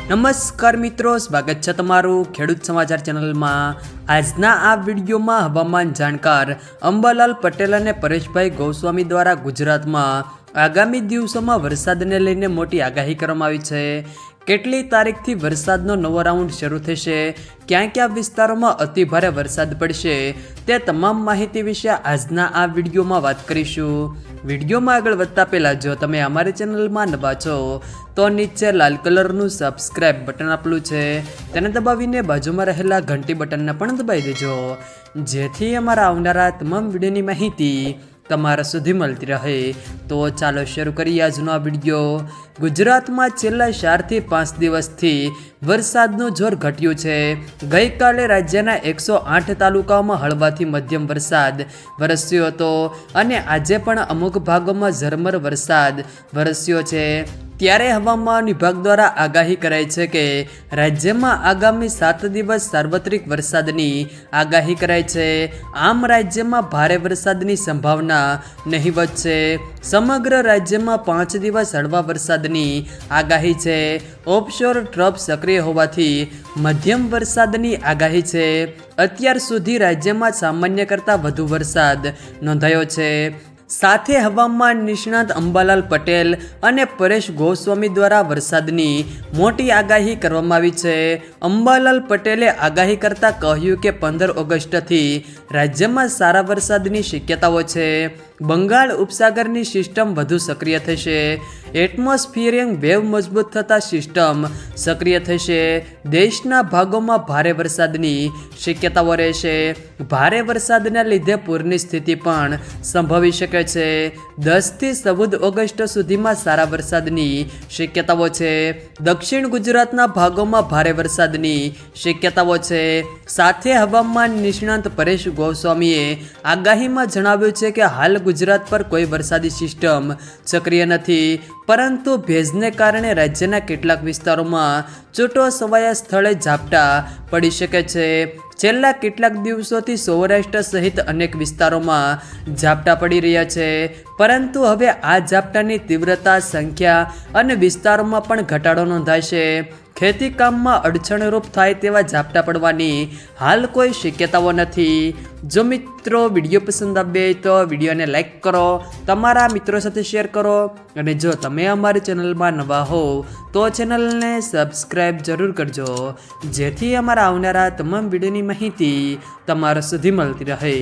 નમસ્કાર મિત્રો, સ્વાગત છે તમારું ખેડૂત સમાચાર ચેનલમાં। આજના આ વિડીયોમાં હવામાન જાણકાર અંબાલાલ પટેલ અને પરેશભાઈ ગોસ્વામી દ્વારા ગુજરાતમાં આગામી દિવસોમાં વરસાદને લઈને મોટી આગાહી કરવામાં આવી છે। કેટલી તારીખથી વરસાદનો નવો રાઉન્ડ શરૂ થશે, ક્યાં ક્યાં વિસ્તારોમાં અતિભારે વરસાદ પડશે, તે તમામ માહિતી વિશે આજના આ વિડીયોમાં વાત કરીશું। વિડીયોમાં આગળ વધતા પહેલાં જો તમે અમારી ચેનલમાં નવા છો તો નીચે લાલ કલરનું સબસ્ક્રાઇબ બટન આપેલું છે, તેને દબાવીને બાજુમાં રહેલા ઘંટી બટનને પણ દબાવી દેજો, જેથી અમારા આવનારા તમામ વિડીયોની માહિતી તમારા સુધી મળતી રહે। તો ચાલો શરૂ કરીએ આજનો આ વિડીયો। ગુજરાતમાં છેલ્લા 4 થી 5 દિવસથી વરસાદનું જોર ઘટ્યું છે। ગઈકાલે રાજ્યના 108 તાલુકાઓમાં હળવાથી મધ્યમ વરસાદ વરસ્યો હતો અને આજે પણ અમુક ભાગોમાં ઝરમર વરસાદ વરસ્યો છે। ત્યારે હવામાન વિભાગ દ્વારા આગાહી કરાઈ છે કે રાજ્યમાં આગામી 7 દિવસ સાર્વત્રિક વરસાદની આગાહી કરાઈ છે। આમ રાજ્યમાં ભારે વરસાદની સંભાવના નહીવત છે। સમગ્ર રાજ્યમાં 5 દિવસ હળવા વરસાદની આગાહી છે। ઓફશોર ટ્રફ સક્રિય હોવાથી મધ્યમ વરસાદની આગાહી છે। અત્યાર સુધી રાજ્યમાં સામાન્ય કરતાં વધુ વરસાદ નોંધાયો છે। સાથે હવામાન નિષ્ણાત અંબાલાલ પટેલ અને પરેશ ગોસ્વામી દ્વારા વરસાદની મોટી આગાહી કરવામાં આવી છે। અંબાલાલ પટેલે આગાહી કરતા કહ્યું કે 15 ઓગસ્ટથી રાજ્યમાં સારા વરસાદની શક્યતાઓ છે। બંગાળ ઉપસાગરની સિસ્ટમ વધુ સક્રિય થશે। એટમોસ્ફિયરિક વેવ મજબૂત થતાં સિસ્ટમ સક્રિય થશે। દેશના ભાગોમાં ભારે વરસાદની શક્યતાઓ રહેશે। ભારે વરસાદના લીધે પૂરની સ્થિતિ પણ સંભવી શકે છે। 10 થી 14 ઓગસ્ટ સુધીમાં સારા વરસાદની શક્યતાઓ છે। દક્ષિણ ગુજરાતના ભાગોમાં ભારે વરસાદની શક્યતાઓ છે। સાથે હવામાન નિષ્ણાત પરેશ ગોસ્વામીએ આગાહીમાં જણાવ્યું છે કે હાલ ગુજરાત પર કોઈ વરસાદી સિસ્ટમ સક્રિય નથી, પરંતુ ભેજને કારણે રાજ્યના કેટલાક વિસ્તારોમાં છૂટો છવાયા સ્થળે ઝાપટા પડી શકે છે। છેલ્લા કેટલાક દિવસોથી સૌરાષ્ટ્ર સહિત અનેક વિસ્તારોમાં ઝાપટા પડી રહ્યા છે, પરંતુ હવે આ ઝાપટાની તીવ્રતા, સંખ્યા અને વિસ્તારોમાં પણ ઘટાડો નોંધાશે। ખેતી કામમાં અડચણરૂપ થાય તેવા ઝાપટા પડવાની હાલ કોઈ શક્યતાઓ નથી। જો મિત્રો વિડીયો પસંદ આવે તો વિડીયોને લાઈક કરો, તમારા મિત્રો સાથે શેર કરો, અને જો તમે અમારી ચેનલમાં નવા હો તો ચેનલને સબસ્ક્રાઈબ જરૂર કરજો, જેથી અમારા આવનારા તમામ વિડીયોની માહિતી તમારા સુધી મળતી રહે।